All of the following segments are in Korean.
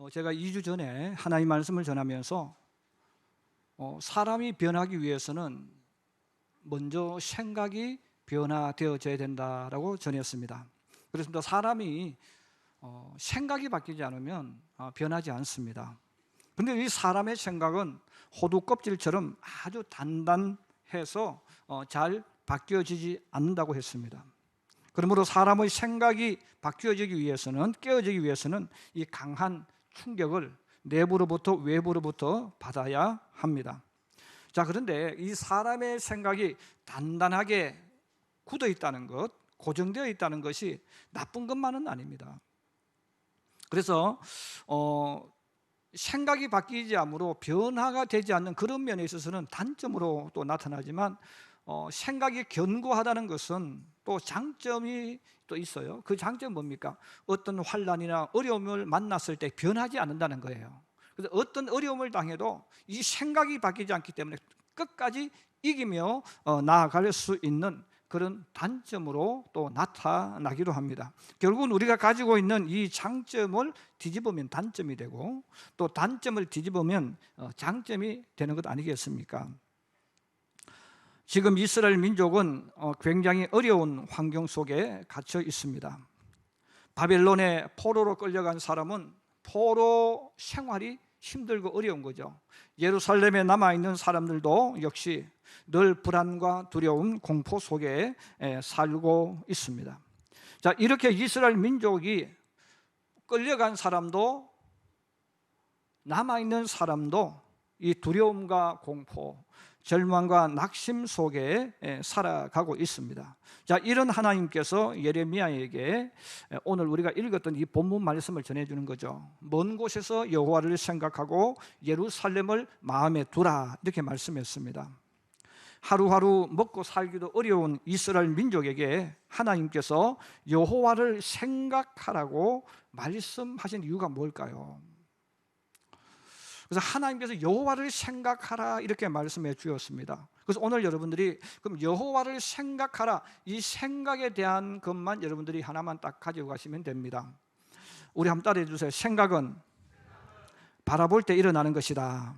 제가 2주 전에 하나님 말씀을 전하면서 사람이 변하기 위해서는 먼저 생각이 변화되어져야 된다라고 전했습니다. 그렇습니다. 사람이 생각이 바뀌지 않으면 변하지 않습니다. 그런데 이 사람의 생각은 호두 껍질처럼 아주 단단해서 잘 바뀌어지지 않는다고 했습니다. 그러므로 사람의 생각이 바뀌어지기 위해서는, 깨어지기 위해서는 이 강한 충격을 내부로부터 외부로부터 받아야 합니다. 자, 그런데 이 사람의 생각이 단단하게 굳어 있다는 것, 고정되어 있다는 것이 나쁜 것만은 아닙니다. 그래서 생각이 바뀌지 않으므로 변화가 되지 않는 그런 면에 있어서는 단점으로 또 나타나지만, 생각이 견고하다는 것은 또 장점이 또 있어요. 그 장점은 뭡니까? 어떤 환난이나 어려움을 만났을 때 변하지 않는다는 거예요. 그래서 어떤 어려움을 당해도 이 생각이 바뀌지 않기 때문에 끝까지 이기며 나아갈 수 있는 그런 단점으로 또 나타나기도 합니다. 결국은 우리가 가지고 있는 이 장점을 뒤집으면 단점이 되고, 또 단점을 뒤집으면 장점이 되는 것 아니겠습니까? 지금 이스라엘 민족은 굉장히 어려운 환경 속에 갇혀 있습니다. 바벨론의 포로로 끌려간 사람은 포로 생활이 힘들고 어려운 거죠. 예루살렘에 남아있는 사람들도 역시 늘 불안과 두려움, 공포 속에 살고 있습니다. 자, 이렇게 이스라엘 민족이 끌려간 사람도, 남아있는 사람도 이 두려움과 공포, 절망과 낙심 속에 살아가고 있습니다. 자, 이런 하나님께서 예레미야에게 오늘 우리가 읽었던 이 본문 말씀을 전해주는 거죠. 먼 곳에서 여호와를 생각하고 예루살렘을 마음에 두라, 이렇게 말씀했습니다. 하루하루 먹고 살기도 어려운 이스라엘 민족에게 하나님께서 여호와를 생각하라고 말씀하신 이유가 뭘까요? 그래서 하나님께서 여호와를 생각하라 이렇게 말씀해 주었습니다. 그래서 오늘 여러분들이 그럼 여호와를 생각하라, 이 생각에 대한 것만 여러분들이 하나만 딱 가지고 가시면 됩니다. 우리 한번 따라해 주세요. 생각은 바라볼 때 일어나는 것이다.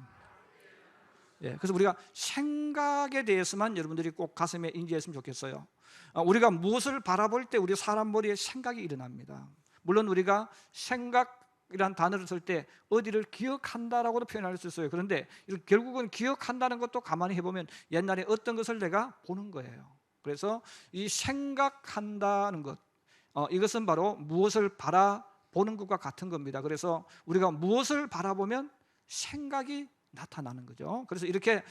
그래서 우리가 생각에 대해서만 여러분들이 꼭 가슴에 인지했으면 좋겠어요. 우리가 무엇을 바라볼 때 우리 사람 머리에 생각이 일어납니다. 물론 우리가 생각이란 단어를 쓸 때 어디를 기억한다라고도 표현할 수 있어요. 그런데 결국은 기억한다는 것도 가만히 해보면 옛날에 어떤 것을 내가 보는 거예요. 그래서 이 생각한다는 것, 이것은 바로 무엇을 바라보는 것과 같은 겁니다. 그래서 우리가 무엇을 바라보면 생각이 나타나는 거죠. 그래서 이렇게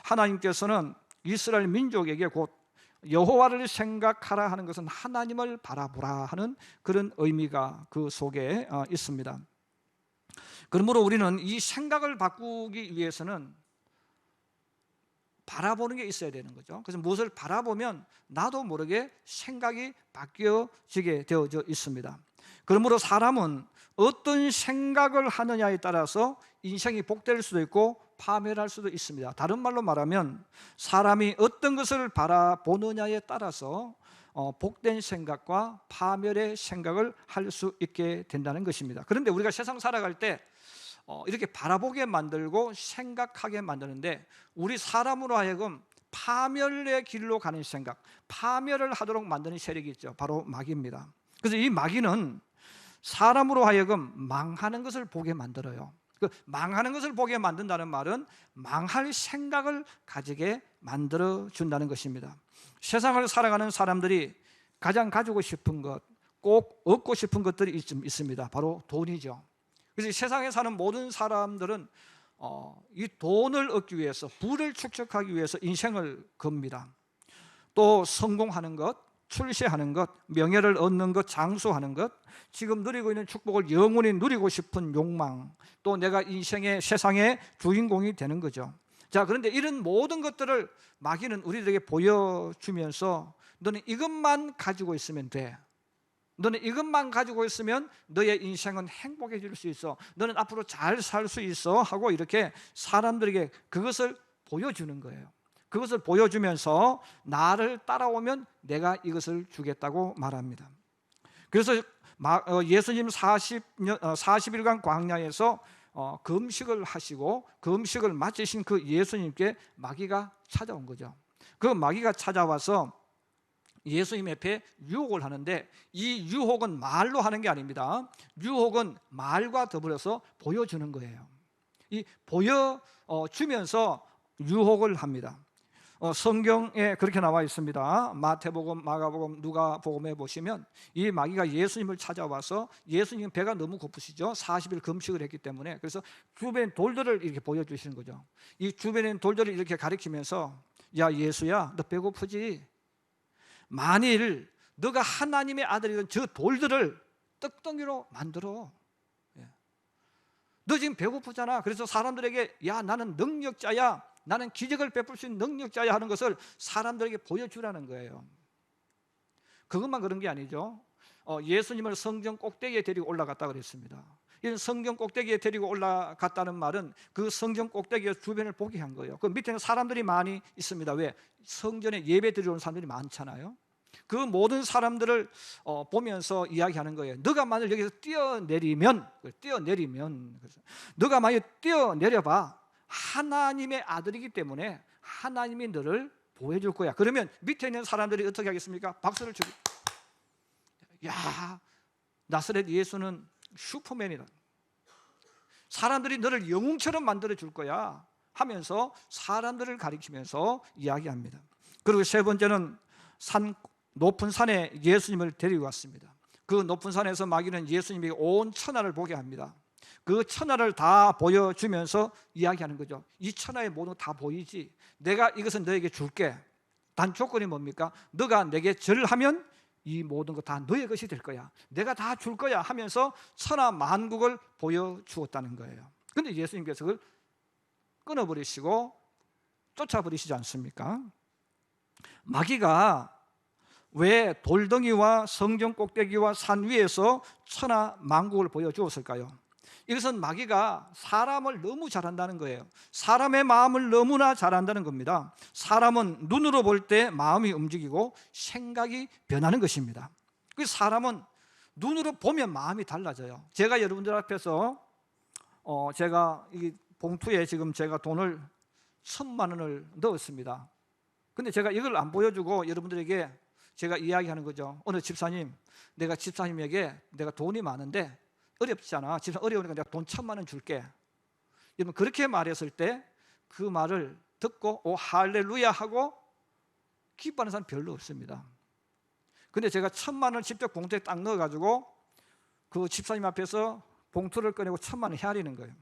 하나님께서는 이스라엘 민족에게 곧 여호와를 생각하라 하는 것은 하나님을 바라보라 하는 그런 의미가 그 속에 있습니다. 그러므로 우리는 이 생각을 바꾸기 위해서는 바라보는 게 있어야 되는 거죠. 그래서 무엇을 바라보면 나도 모르게 생각이 바뀌어지게 되어져 있습니다. 그러므로 사람은 어떤 생각을 하느냐에 따라서 인생이 복될 수도 있고 파멸할 수도 있습니다. 다른 말로 말하면 사람이 어떤 것을 바라보느냐에 따라서 복된 생각과 파멸의 생각을 할 수 있게 된다는 것입니다. 그런데 우리가 세상 살아갈 때 이렇게 바라보게 만들고 생각하게 만드는데, 우리 사람으로 하여금 파멸의 길로 가는 생각, 파멸을 하도록 만드는 세력이 있죠. 바로 마귀입니다. 그래서 이 마귀는 사람으로 하여금 망하는 것을 보게 만들어요. 그 망하는 것을 보게 만든다는 말은 망할 생각을 가지게 만들어 준다는 것입니다. 세상을 살아가는 사람들이 가장 가지고 싶은 것, 꼭 얻고 싶은 것들이 있습니다. 바로 돈이죠. 그래서 세상에 사는 모든 사람들은 이 돈을 얻기 위해서, 부를 축적하기 위해서 인생을 겁니다. 또 성공하는 것, 출세하는 것, 명예를 얻는 것, 장수하는 것, 지금 누리고 있는 축복을 영원히 누리고 싶은 욕망, 또 내가 인생의 세상의 주인공이 되는 거죠. 자, 그런데 이런 모든 것들을 마귀는 우리들에게 보여주면서 너는 이것만 가지고 있으면 돼, 너는 이것만 가지고 있으면 너의 인생은 행복해질 수 있어, 너는 앞으로 잘 살 수 있어 하고 이렇게 사람들에게 그것을 보여주는 거예요. 그것을 보여주면서 나를 따라오면 내가 이것을 주겠다고 말합니다. 그래서 예수님 40일간 광야에서 금식을 하시고 금식을 마치신 그 예수님께 마귀가 찾아온 거죠. 그 마귀가 찾아와서 예수님 앞에 유혹을 하는데, 이 유혹은 말로 하는 게 아닙니다. 유혹은 말과 더불어서 보여주는 거예요. 이 보여주면서 유혹을 합니다. 성경에 그렇게 나와 있습니다. 마태복음, 마가복음, 누가복음에 보시면 이 마귀가 예수님을 찾아와서, 예수님 배가 너무 고프시죠. 40일 금식을 했기 때문에. 그래서 주변 돌들을 이렇게 보여주시는 거죠. 이 주변에 돌들을 이렇게 가리키면서, 야 예수야, 너 배고프지? 만일 너가 하나님의 아들이던 저 돌들을 떡덩이로 만들어. 너 지금 배고프잖아. 그래서 사람들에게 야 나는 능력자야, 나는 기적을 베풀 수 있는 능력자야 하는 것을 사람들에게 보여주라는 거예요. 그것만 그런 게 아니죠. 예수님을 성전 꼭대기에 데리고 올라갔다 그랬습니다. 이 성전 꼭대기에 데리고 올라갔다는 말은 그 성전 꼭대기에 주변을 보게 한 거예요. 그 밑에는 사람들이 많이 있습니다. 왜? 성전에 예배 드리러 온 사람들이 많잖아요. 그 모든 사람들을 보면서 이야기하는 거예요. 너가 만약 여기서 뛰어내리면 너가 만약 뛰어내려봐, 하나님의 아들이기 때문에 하나님이 너를 보호해줄 거야. 그러면 밑에 있는 사람들이 어떻게 하겠습니까? 박수를 치고, 야 나사렛 예수는 슈퍼맨이다, 사람들이 너를 영웅처럼 만들어 줄 거야 하면서 사람들을 가리키면서 이야기합니다. 그리고 세 번째는 높은 산에 예수님을 데리고 갔습니다. 그 높은 산에서 마귀는 예수님이 온 천하를 보게 합니다. 그 천하를 다 보여주면서 이야기하는 거죠. 이 천하의 모든 다 보이지? 내가 이것은 너에게 줄게. 단 조건이 뭡니까? 너가 내게 절을 하면 이 모든 것 다 너의 것이 될 거야. 내가 다 줄 거야 하면서 천하 만국을 보여주었다는 거예요. 그런데 예수님께서 그걸 끊어버리시고 쫓아버리시지 않습니까? 마귀가 왜 돌덩이와 성전 꼭대기와 산 위에서 천하 만국을 보여주었을까요? 이것은 마귀가 사람을 너무 잘한다는 거예요. 사람의 마음을 너무나 잘한다는 겁니다. 사람은 눈으로 볼 때 마음이 움직이고 생각이 변하는 것입니다. 그 사람은 눈으로 보면 마음이 달라져요. 제가 여러분들 앞에서 제가 이 봉투에 지금 제가 돈을 1,000만 원을 넣었습니다. 근데 제가 이걸 안 보여주고 여러분들에게 제가 이야기하는 거죠. 어느 집사님, 내가 집사님에게 내가 돈이 많은데 어렵잖아. 집사 어려우니까 내가 돈 1,000만 원 줄게. 여러분 그렇게 말했을 때 그 말을 듣고 오 할렐루야 하고 기뻐하는 사람 별로 없습니다. 근데 제가 1,000만 원 직접 봉투에 딱 넣어가지고 그 집사님 앞에서 봉투를 꺼내고 1,000만 원 헤아리는 거예요.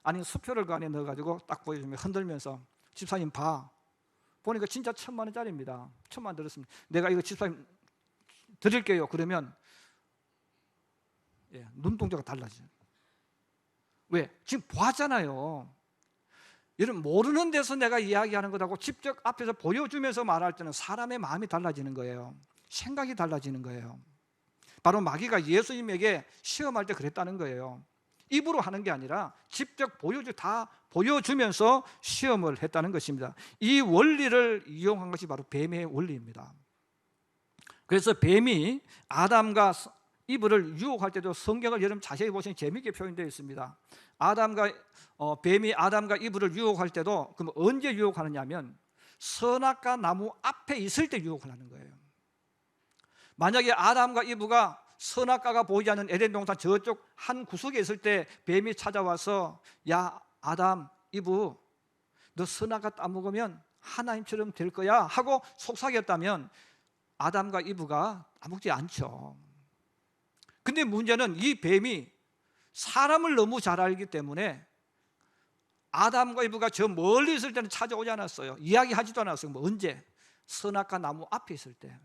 아니 수표를 그 안에 넣어가지고 딱 보여주면 흔들면서 집사님 봐. 보니까 진짜 1,000만 원짜리입니다. 1,000만 원 들었습니다. 내가 이거 집사님 드릴게요. 그러면 눈동자가 달라져요. 왜? 지금 보았잖아요. 여러분 모르는 데서 내가 이야기하는 것하고 직접 앞에서 보여주면서 말할 때는 사람의 마음이 달라지는 거예요. 생각이 달라지는 거예요. 바로 마귀가 예수님에게 시험할 때 그랬다는 거예요. 입으로 하는 게 아니라 직접 다 보여주면서 시험을 했다는 것입니다. 이 원리를 이용한 것이 바로 뱀의 원리입니다. 그래서 뱀이 아담과 이브를 유혹할 때도 성경을 여러분 자세히 보시면 재미있게 표현되어 있습니다. 뱀이 아담과 이브를 유혹할 때도 그럼 언제 유혹하느냐면 선악과 나무 앞에 있을 때 유혹을 하는 거예요. 만약에 아담과 이브가 선악과가 보이지 않는 에덴 동산 저쪽 한 구석에 있을 때 뱀이 찾아와서 야 아담 이브 너 선악과 따먹으면 하나님처럼 될 거야 하고 속삭였다면 아담과 이브가 따먹지 않죠. 근데 문제는 이 뱀이 사람을 너무 잘 알기 때문에 아담과 이브가 저 멀리 있을 때는 찾아오지 않았어요. 이야기하지도 않았어요. 뭐 언제? 선악과 나무 앞에 있을 때.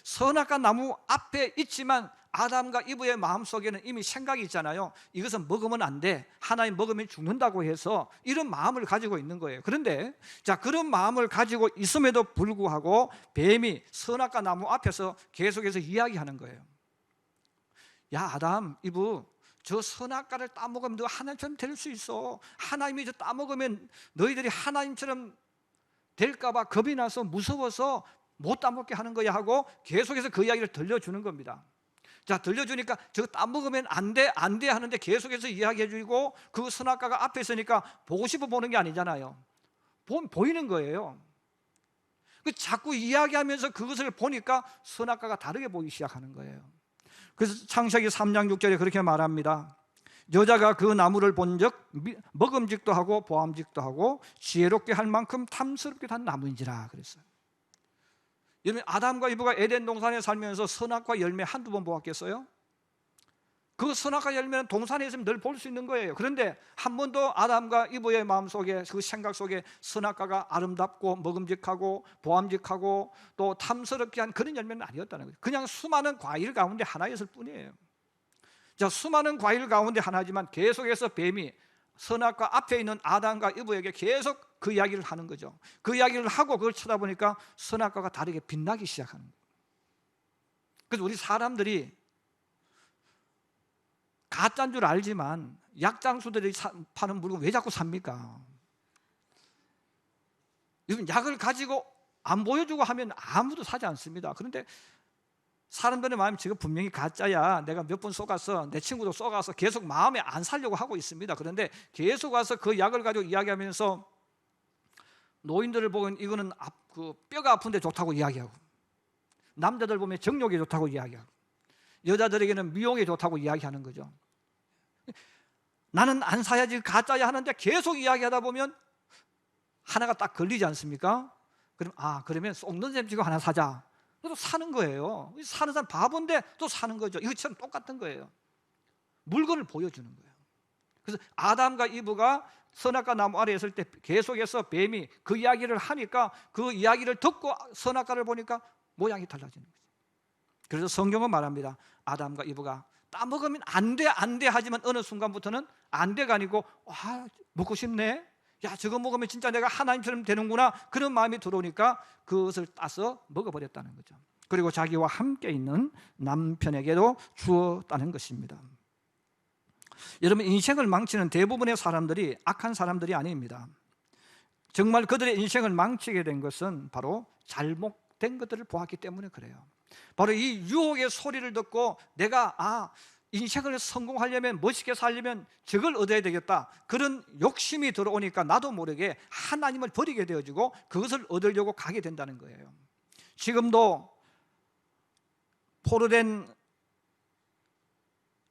선악과 나무 앞에 있지만 아담과 이브의 마음속에는 이미 생각이 있잖아요. 이것은 먹으면 안 돼. 하나님 먹으면 죽는다고 해서 이런 마음을 가지고 있는 거예요. 그런데 그런 마음을 가지고 있음에도 불구하고 뱀이 선악과 나무 앞에서 계속해서 이야기하는 거예요. 야 아담 이브 저 선악과를 따먹으면 너 하나님처럼 될 수 있어. 하나님이 저 따먹으면 너희들이 하나님처럼 될까 봐 겁이 나서 무서워서 못 따먹게 하는 거야 하고 계속해서 그 이야기를 들려주는 겁니다. 자, 들려주니까 저거 따먹으면 안 돼, 안 돼 하는데 계속해서 이야기해 주고, 그 선악과가 앞에 있으니까 보고 싶어 보는 게 아니잖아요. 보이는 거예요. 자꾸 이야기하면서 그것을 보니까 선악과가 다르게 보이기 시작하는 거예요. 그래서 창세기 3장 6절에 그렇게 말합니다. 여자가 그 나무를 본즉 먹음직도 하고 보암직도 하고 지혜롭게 할 만큼 탐스럽게 한 나무인지라 그랬어요. 여러분, 아담과 이브가 에덴 동산에 살면서 선악과 열매 한두 번 보았겠어요? 그 선악과 열매는 동산에 있으면 늘 볼 수 있는 거예요. 그런데 한 번도 아담과 이브의 마음속에, 그 생각 속에 선악과가 아름답고 먹음직하고 보암직하고 또 탐스럽게 한 그런 열매는 아니었다는 거예요. 그냥 수많은 과일 가운데 하나였을 뿐이에요. 자, 수많은 과일 가운데 하나지만 계속해서 뱀이 선악과 앞에 있는 아담과 이브에게 계속 그 이야기를 하는 거죠. 그 이야기를 하고 그걸 쳐다보니까 선악과가 다르게 빛나기 시작하는 거예요. 그래서 우리 사람들이 가짜인 줄 알지만 약장수들이 파는 물건 왜 자꾸 삽니까? 요즘 약을 가지고 안 보여주고 하면 아무도 사지 않습니다. 그런데 사람들의 마음이 지금 분명히 가짜야, 내가 몇 번 쏘가서 내 친구도 쏘가서 계속 마음에 안 살려고 하고 있습니다. 그런데 계속 와서 그 약을 가지고 이야기하면서 노인들을 보면 이거는 그 뼈가 아픈데 좋다고 이야기하고, 남자들 보면 정욕에 좋다고 이야기하고, 여자들에게는 미용에 좋다고 이야기하는 거죠. 나는 안 사야지, 가짜야 하는데 계속 이야기하다 보면 하나가 딱 걸리지 않습니까? 그러면 쏙는 셈 치고 하나 사자. 또 사는 거예요. 사는 사람 바본데 또 사는 거죠. 이것처럼 똑같은 거예요. 물건을 보여주는 거예요. 그래서 아담과 이브가 선악과 나무 아래에 있을 때 계속해서 뱀이 그 이야기를 하니까 그 이야기를 듣고 선악과를 보니까 모양이 달라지는 거죠. 그래서 성경은 말합니다. 아담과 이브가 따먹으면 안 돼, 안 돼 하지만 어느 순간부터는 안 돼가 아니고, 먹고 싶네, 야, 저거 먹으면 진짜 내가 하나님처럼 되는구나, 그런 마음이 들어오니까 그것을 따서 먹어버렸다는 거죠. 그리고 자기와 함께 있는 남편에게도 주었다는 것입니다. 여러분, 인생을 망치는 대부분의 사람들이 악한 사람들이 아닙니다. 정말 그들의 인생을 망치게 된 것은 바로 잘못된 것들을 보았기 때문에 그래요. 바로 이 유혹의 소리를 듣고 내가 인생을 성공하려면, 멋있게 살려면 저걸 얻어야 되겠다, 그런 욕심이 들어오니까 나도 모르게 하나님을 버리게 되어지고 그것을 얻으려고 가게 된다는 거예요. 지금도 포로된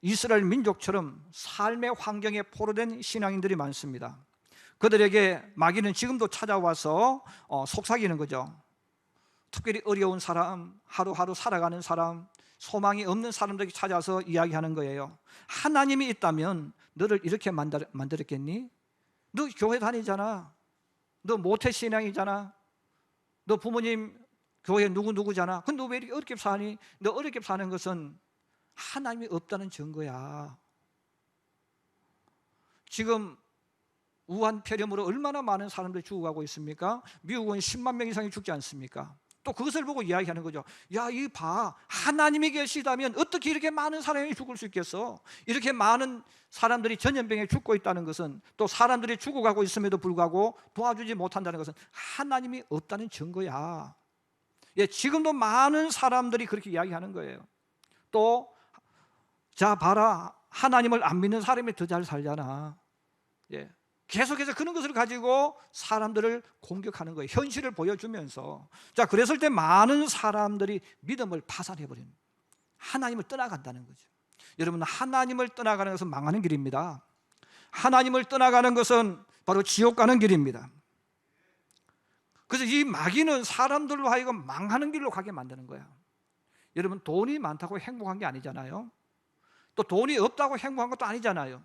이스라엘 민족처럼 삶의 환경에 포로된 신앙인들이 많습니다. 그들에게 마귀는 지금도 찾아와서 속삭이는 거죠. 특별히 어려운 사람, 하루하루 살아가는 사람, 소망이 없는 사람들에게 찾아서 이야기하는 거예요. 하나님이 있다면 너를 이렇게 만들었겠니? 너 교회 다니잖아, 너 모태신앙이잖아, 너 부모님 교회 누구누구잖아, 근데 너 왜 이렇게 어렵게 사니? 너 어렵게 사는 것은 하나님이 없다는 증거야. 지금 우한폐렴으로 얼마나 많은 사람들이 죽어가고 있습니까? 미국은 10만 명 이상이 죽지 않습니까? 또 그것을 보고 이야기하는 거죠. 야, 이 봐, 하나님이 계시다면 어떻게 이렇게 많은 사람이 죽을 수 있겠어? 이렇게 많은 사람들이 전염병에 죽고 있다는 것은, 또 사람들이 죽어가고 있음에도 불구하고 도와주지 못한다는 것은 하나님이 없다는 증거야. 예, 지금도 많은 사람들이 그렇게 이야기하는 거예요. 또 자 봐라, 하나님을 안 믿는 사람이 더 잘 살잖아. 예, 계속해서 그런 것을 가지고 사람들을 공격하는 거예요. 현실을 보여주면서. 자, 그랬을 때 많은 사람들이 믿음을 파산해버리는, 하나님을 떠나간다는 거죠. 여러분, 하나님을 떠나가는 것은 망하는 길입니다. 하나님을 떠나가는 것은 바로 지옥 가는 길입니다. 그래서 이 마귀는 사람들로 하여금 망하는 길로 가게 만드는 거야. 여러분, 돈이 많다고 행복한 게 아니잖아요. 또 돈이 없다고 행복한 것도 아니잖아요.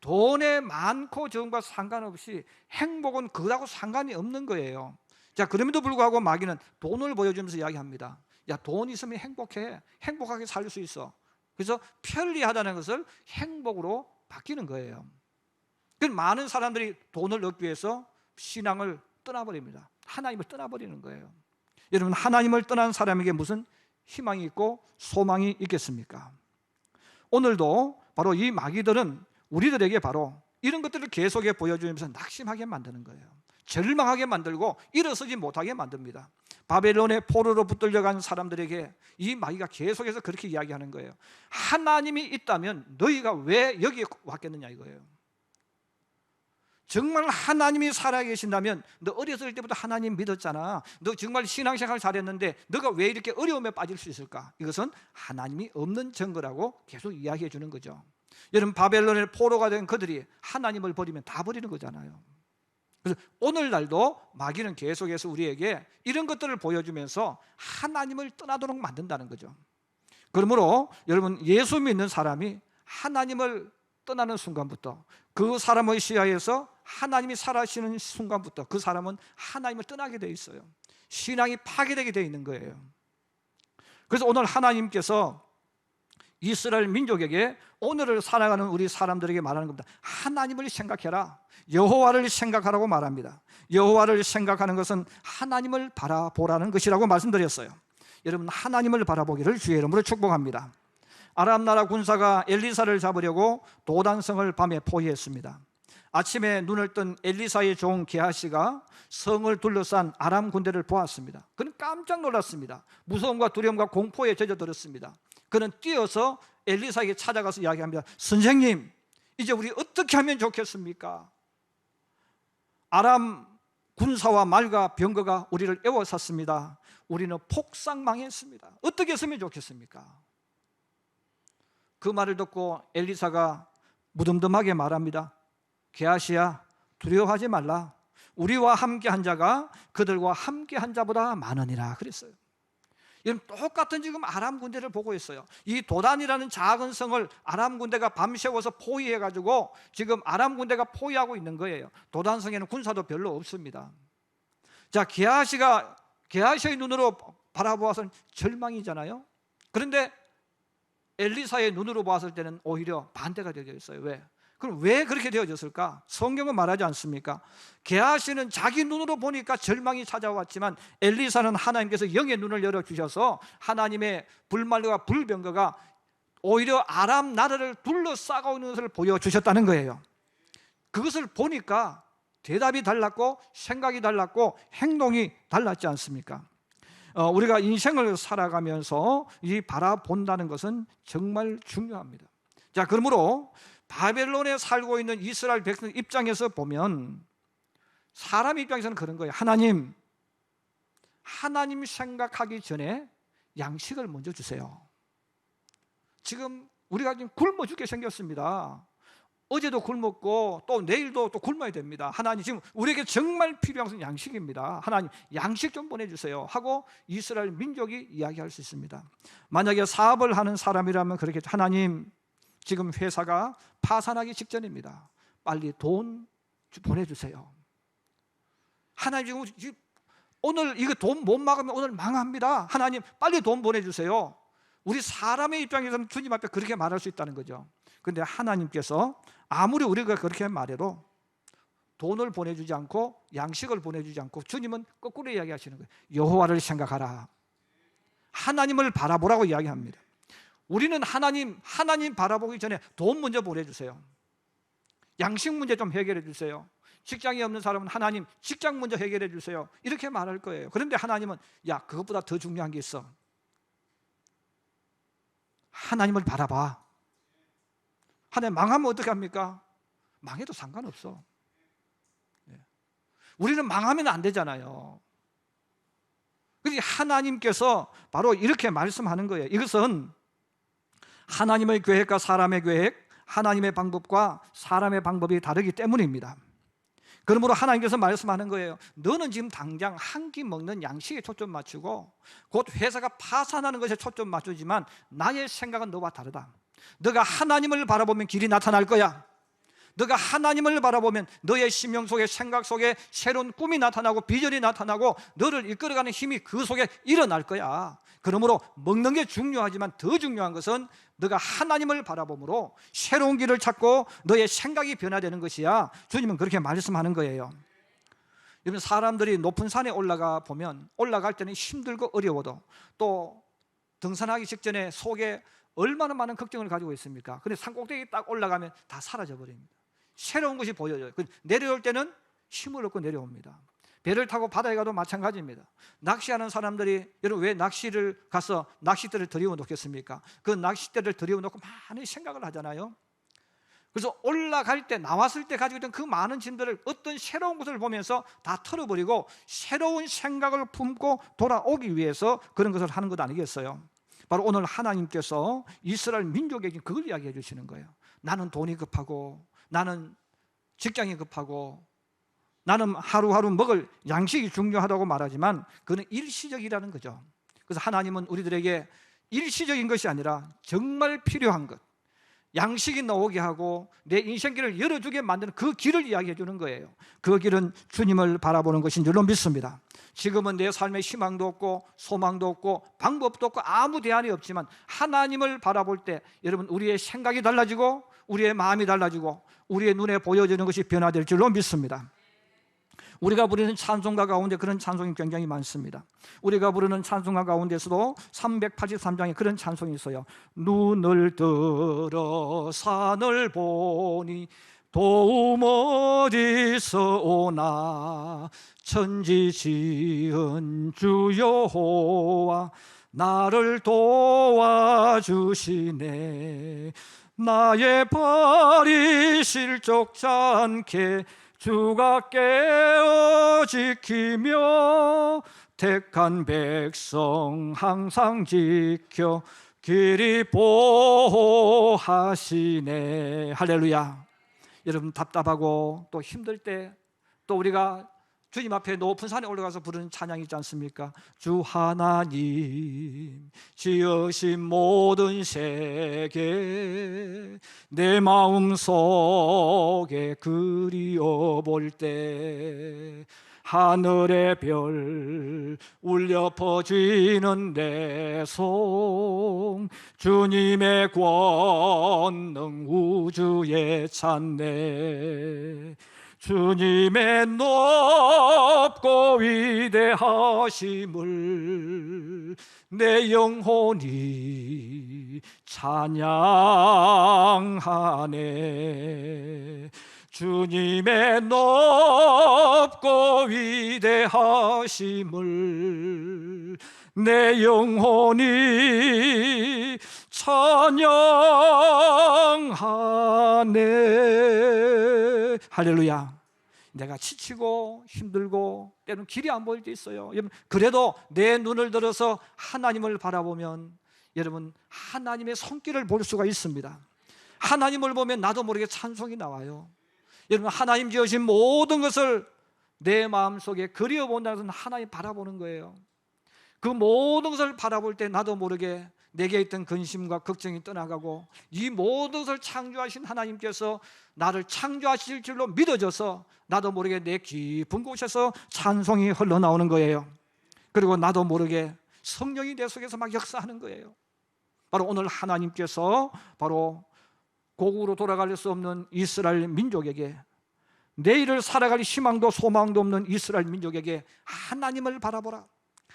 돈에 많고 적음과 상관없이 행복은 그거하고 상관이 없는 거예요. 자, 그럼에도 불구하고 마귀는 돈을 보여주면서 이야기합니다. 야, 돈 있으면 행복해, 행복하게 살 수 있어. 그래서 편리하다는 것을 행복으로 바뀌는 거예요. 그래서 많은 사람들이 돈을 얻기 위해서 신앙을 떠나버립니다. 하나님을 떠나버리는 거예요. 여러분, 하나님을 떠난 사람에게 무슨 희망이 있고 소망이 있겠습니까? 오늘도 바로 이 마귀들은 우리들에게 바로 이런 것들을 계속해 보여주면서 낙심하게 만드는 거예요. 절망하게 만들고 일어서지 못하게 만듭니다. 바벨론의 포로로 붙들려간 사람들에게 이 마귀가 계속해서 그렇게 이야기하는 거예요. 하나님이 있다면 너희가 왜 여기에 왔겠느냐 이거예요. 정말 하나님이 살아계신다면 너 어렸을 때부터 하나님 믿었잖아. 너 정말 신앙생활 잘했는데 너가 왜 이렇게 어려움에 빠질 수 있을까? 이것은 하나님이 없는 증거라고 계속 이야기해 주는 거죠. 여러분, 바벨론의 포로가 된 그들이 하나님을 버리면 다 버리는 거잖아요. 그래서 오늘날도 마귀는 계속해서 우리에게 이런 것들을 보여주면서 하나님을 떠나도록 만든다는 거죠. 그러므로 여러분, 예수 믿는 사람이 하나님을 떠나는 순간부터, 그 사람의 시야에서 하나님이 사라지는 순간부터 그 사람은 하나님을 떠나게 돼 있어요. 신앙이 파괴되게 돼 있는 거예요. 그래서 오늘 하나님께서 이스라엘 민족에게, 오늘을 살아가는 우리 사람들에게 말하는 겁니다. 하나님을 생각해라. 여호와를 생각하라고 말합니다. 여호와를 생각하는 것은 하나님을 바라보라는 것이라고 말씀드렸어요. 여러분, 하나님을 바라보기를 주의 이름으로 축복합니다. 아람 나라 군사가 엘리사를 잡으려고 도단성을 밤에 포위했습니다. 아침에 눈을 뜬 엘리사의 종 게하시가 성을 둘러싼 아람 군대를 보았습니다. 그는 깜짝 놀랐습니다. 무서움과 두려움과 공포에 젖어들었습니다. 그는 뛰어서 엘리사에게 찾아가서 이야기합니다. 선생님, 이제 우리 어떻게 하면 좋겠습니까? 아람 군사와 말과 병거가 우리를 에워쌌습니다. 우리는 폭삭망했습니다. 어떻게 했으면 좋겠습니까? 그 말을 듣고 엘리사가 무덤덤하게 말합니다. 게하시야, 두려워하지 말라. 우리와 함께 한 자가 그들과 함께 한 자보다 많으니라 그랬어요. 이런 똑같은 지금 아람 군대를 보고 있어요. 이 도단이라는 작은 성을 아람 군대가 밤새워서 포위해가지고 지금 아람 군대가 포위하고 있는 거예요. 도단성에는 군사도 별로 없습니다. 자, 게하시의 눈으로 바라보아서는 절망이잖아요. 그런데 엘리사의 눈으로 봤을 때는 오히려 반대가 되어 있어요. 왜? 그럼 왜 그렇게 되어졌을까? 성경은 말하지 않습니까? 게하시는 자기 눈으로 보니까 절망이 찾아왔지만 엘리사는 하나님께서 영의 눈을 열어주셔서 하나님의 불말과 불병거가 오히려 아람 나라를 둘러싸고 있는 것을 보여주셨다는 거예요. 그것을 보니까 대답이 달랐고 생각이 달랐고 행동이 달랐지 않습니까? 우리가 인생을 살아가면서 이 바라본다는 것은 정말 중요합니다. 자, 그러므로 바벨론에 살고 있는 이스라엘 백성 입장에서 보면, 사람 입장에서는 그런 거예요. 하나님 생각하기 전에 양식을 먼저 주세요. 지금 우리가 지금 굶어 죽게 생겼습니다. 어제도 굶었고 또 내일도 또 굶어야 됩니다. 하나님, 지금 우리에게 정말 필요한 것은 양식입니다. 하나님, 양식 좀 보내주세요 하고 이스라엘 민족이 이야기할 수 있습니다. 만약에 사업을 하는 사람이라면 그렇겠죠. 하나님, 지금 회사가 파산하기 직전입니다. 빨리 돈 보내주세요. 하나님, 지금 오늘 이거 돈 못 막으면 오늘 망합니다. 하나님, 빨리 돈 보내주세요. 우리 사람의 입장에서는 주님 앞에 그렇게 말할 수 있다는 거죠. 그런데 하나님께서 아무리 우리가 그렇게 말해도 돈을 보내주지 않고 양식을 보내주지 않고 주님은 거꾸로 이야기하시는 거예요. 여호와를 생각하라. 하나님을 바라보라고 이야기합니다. 우리는 하나님 바라보기 전에 돈 먼저 보내주세요. 양식 문제 좀 해결해 주세요. 직장이 없는 사람은 하나님, 직장 먼저 해결해 주세요. 이렇게 말할 거예요. 그런데 하나님은, 야, 그것보다 더 중요한 게 있어. 하나님을 바라봐. 하나님, 망하면 어떻게 합니까? 망해도 상관없어. 우리는 망하면 안 되잖아요. 그래서 하나님께서 바로 이렇게 말씀하는 거예요. 이것은 하나님의 계획과 사람의 계획, 하나님의 방법과 사람의 방법이 다르기 때문입니다. 그러므로 하나님께서 말씀하는 거예요. 너는 지금 당장 한 끼 먹는 양식에 초점 맞추고 곧 회사가 파산하는 것에 초점 맞추지만 나의 생각은 너와 다르다. 너가 하나님을 바라보면 길이 나타날 거야. 너가 하나님을 바라보면 너의 심령 속에, 생각 속에 새로운 꿈이 나타나고 비전이 나타나고 너를 이끌어가는 힘이 그 속에 일어날 거야. 그러므로 먹는 게 중요하지만 더 중요한 것은 너가 하나님을 바라봄으로 새로운 길을 찾고 너의 생각이 변화되는 것이야. 주님은 그렇게 말씀하는 거예요. 여러분, 사람들이 높은 산에 올라가 보면 올라갈 때는 힘들고 어려워도 또 등산하기 직전에 속에 얼마나 많은 걱정을 가지고 있습니까? 근데 산 꼭대기 딱 올라가면 다 사라져 버립니다. 새로운 것이 보여져요. 내려올 때는 힘을 얻고 내려옵니다. 배를 타고 바다에 가도 마찬가지입니다. 낚시하는 사람들이 여러분 왜 낚시를 가서 낚싯대를 들여 놓겠습니까? 그 낚싯대를 들여 놓고 많은 생각을 하잖아요. 그래서 올라갈 때 나왔을 때 가지고 있던 그 많은 짐들을 어떤 새로운 것을 보면서 다 털어버리고 새로운 생각을 품고 돌아오기 위해서 그런 것을 하는 것 아니겠어요? 바로 오늘 하나님께서 이스라엘 민족에게 그걸 이야기해 주시는 거예요. 나는 돈이 급하고, 나는 직장이 급하고, 나는 하루하루 먹을 양식이 중요하다고 말하지만 그건 일시적이라는 거죠. 그래서 하나님은 우리들에게 일시적인 것이 아니라 정말 필요한 것, 양식이 나오게 하고 내 인생길을 열어주게 만드는 그 길을 이야기해 주는 거예요. 그 길은 주님을 바라보는 것인 줄로 믿습니다. 지금은 내 삶에 희망도 없고 소망도 없고 방법도 없고 아무 대안이 없지만 하나님을 바라볼 때 여러분 우리의 생각이 달라지고 우리의 마음이 달라지고 우리의 눈에 보여지는 것이 변화될 줄로 믿습니다. 우리가 부르는 찬송가 가운데 그런 찬송이 굉장히 많습니다. 우리가 부르는 찬송가 가운데서도 383장에 그런 찬송이 있어요. 눈을 들어 산을 보니 도움 어디서 오나 천지 지은 주 여호와 나를 도와주시네. 나의 발이 실족지 않게 주가 깨어 지키며 택한 백성 항상 지켜 길이 보호하시네. 할렐루야. 여러분 답답하고 또 힘들 때 또 우리가 주님 앞에 높은 산에 올라가서 부르는 찬양이 있지 않습니까? 주 하나님 지으신 모든 세계 내 마음속에 그리워 볼 때 하늘의 별 울려 퍼지는 내 송 주님의 권능 우주에 찬네. 주님의 높고 위대하심을 내 영혼이 찬양하네. 주님의 높고 위대하심을 내 영혼이 찬양하네. 할렐루야. 내가 지치고 힘들고 때로는 길이 안 보일 때 있어요. 여러분 그래도 내 눈을 들어서 하나님을 바라보면 여러분 하나님의 손길을 볼 수가 있습니다. 하나님을 보면 나도 모르게 찬송이 나와요. 여러분 하나님 지으신 모든 것을 내 마음속에 그려본다는 것은 하나님 바라보는 거예요. 그 모든 것을 바라볼 때 나도 모르게 내게 있던 근심과 걱정이 떠나가고 이 모든 것을 창조하신 하나님께서 나를 창조하실 줄로 믿어져서 나도 모르게 내 깊은 곳에서 찬송이 흘러나오는 거예요. 그리고 나도 모르게 성령이 내 속에서 막 역사하는 거예요. 바로 오늘 하나님께서 바로 고국으로 돌아갈 수 없는 이스라엘 민족에게 내일을 살아갈 희망도 소망도 없는 이스라엘 민족에게 하나님을 바라보라,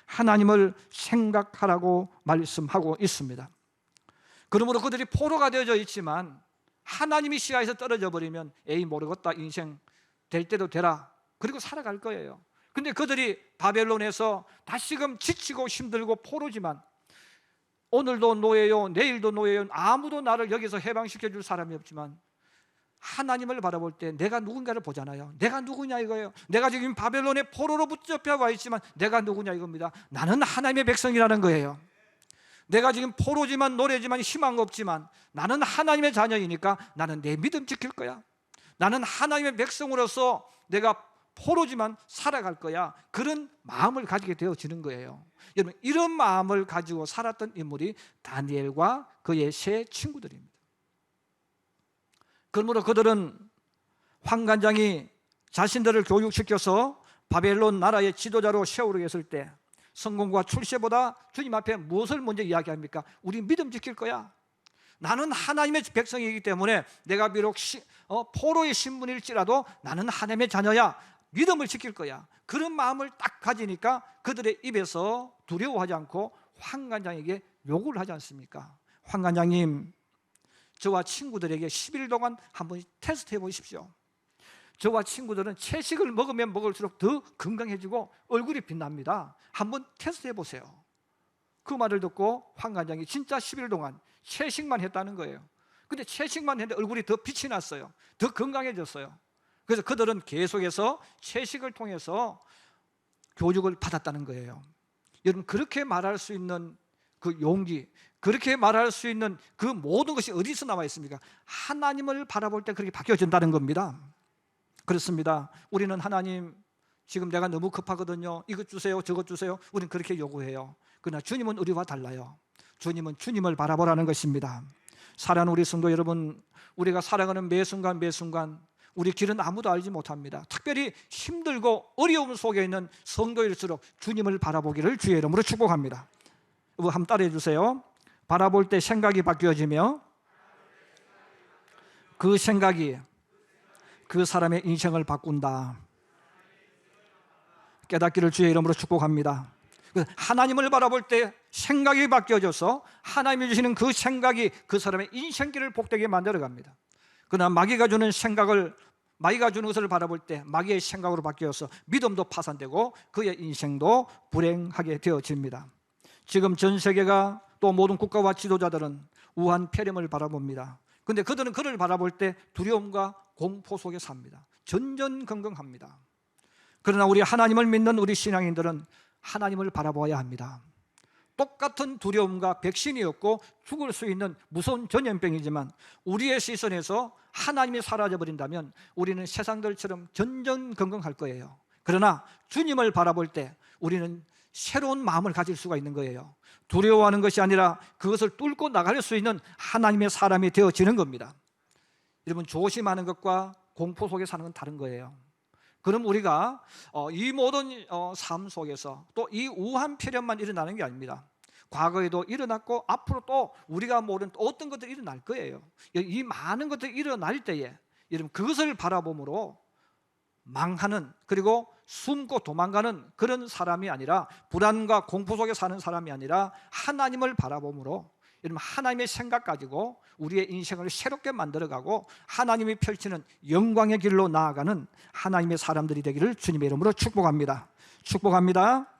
하나님을 생각하라고 말씀하고 있습니다. 그러므로 그들이 포로가 되어져 있지만 하나님이 시야에서 떨어져 버리면 에이 모르겠다 인생 될 때도 되라 그리고 살아갈 거예요. 근데 그들이 바벨론에서 다시금 지치고 힘들고 포로지만 오늘도 노예요 내일도 노예요 아무도 나를 여기서 해방시켜 줄 사람이 없지만 하나님을 바라볼 때 내가 누군가를 보잖아요. 내가 누구냐 이거예요. 내가 지금 바벨론의 포로로 붙잡혀 와 있지만 내가 누구냐 이겁니다. 나는 하나님의 백성이라는 거예요. 내가 지금 포로지만 노래지만 희망 없지만 나는 하나님의 자녀이니까 나는 내 믿음 지킬 거야. 나는 하나님의 백성으로서 내가 포로지만 살아갈 거야. 그런 마음을 가지게 되어지는 거예요. 여러분 이런 마음을 가지고 살았던 인물이 다니엘과 그의 세 친구들입니다. 그러므로 그들은 환관장이 자신들을 교육시켜서 바벨론 나라의 지도자로 세우려고 했을 때 성공과 출세보다 주님 앞에 무엇을 먼저 이야기합니까? 우리 믿음 지킬 거야. 나는 하나님의 백성이기 때문에 내가 비록 포로의 신분일지라도 나는 하나님의 자녀야. 믿음을 지킬 거야. 그런 마음을 딱 가지니까 그들의 입에서 두려워하지 않고 환관장에게 요구를 하지 않습니까? 환관장님 저와 친구들에게 10일 동안 한번 테스트 해보십시오. 저와 친구들은 채식을 먹으면 먹을수록 더 건강해지고 얼굴이 빛납니다. 한번 테스트해 보세요. 그 말을 듣고 황 관장이 진짜 10일 동안 채식만 했다는 거예요. 근데 채식만 했는데 얼굴이 더 빛이 났어요. 더 건강해졌어요. 그래서 그들은 계속해서 채식을 통해서 교육을 받았다는 거예요. 여러분, 그렇게 말할 수 있는 그 용기, 그렇게 말할 수 있는 그 모든 것이 어디서 나와 있습니까? 하나님을 바라볼 때 그렇게 바뀌어진다는 겁니다. 그렇습니다. 우리는 하나님, 지금 내가 너무 급하거든요. 이것 주세요, 저것 주세요. 우리는 그렇게 요구해요. 그러나 주님은 우리와 달라요. 주님은 주님을 바라보라는 것입니다. 사랑하는 우리 성도 여러분, 우리가 살아가는 매 순간 매 순간 우리 길은 아무도 알지 못합니다. 특별히 힘들고 어려움 속에 있는 성도일수록 주님을 바라보기를 주의 이름으로 축복합니다. 한번 따라해 주세요. 바라볼 때 생각이 바뀌어지며 그 생각이 그 사람의 인생을 바꾼다. 깨닫기를 주의 이름으로 축복합니다. 하나님을 바라볼 때 생각이 바뀌어져서 하나님이 주시는 그 생각이 그 사람의 인생길을 복되게 만들어갑니다. 그러나 마귀가 주는 것을 바라볼 때 마귀의 생각으로 바뀌어서 믿음도 파산되고 그의 인생도 불행하게 되어집니다. 지금 전 세계가 또 모든 국가와 지도자들은 우한 폐렴을 바라봅니다. 그런데 그들은 그를 바라볼 때 두려움과 공포 속에 삽니다. 전전긍긍합니다. 그러나 우리 하나님을 믿는 우리 신앙인들은 하나님을 바라보아야 합니다. 똑같은 두려움과 백신이 없고 죽을 수 있는 무서운 전염병이지만 우리의 시선에서 하나님이 사라져버린다면 우리는 세상들처럼 전전긍긍할 거예요. 그러나 주님을 바라볼 때 우리는 새로운 마음을 가질 수가 있는 거예요. 두려워하는 것이 아니라 그것을 뚫고 나갈 수 있는 하나님의 사람이 되어지는 겁니다. 여러분, 조심하는 것과 공포 속에 사는 건 다른 거예요. 그럼 우리가 이 모든 삶 속에서 또 이 우한 폐렴만 일어나는 게 아닙니다. 과거에도 일어났고 앞으로 또 우리가 모르는 또 어떤 것들이 일어날 거예요. 이 많은 것들이 일어날 때에 여러분, 그것을 바라봄으로 망하는, 그리고 숨고 도망가는 그런 사람이 아니라, 불안과 공포 속에 사는 사람이 아니라 하나님을 바라봄으로 여러분, 하나님의 생각 가지고 우리의 인생을 새롭게 만들어가고 하나님이 펼치는 영광의 길로 나아가는 하나님의 사람들이 되기를 주님의 이름으로 축복합니다. 축복합니다.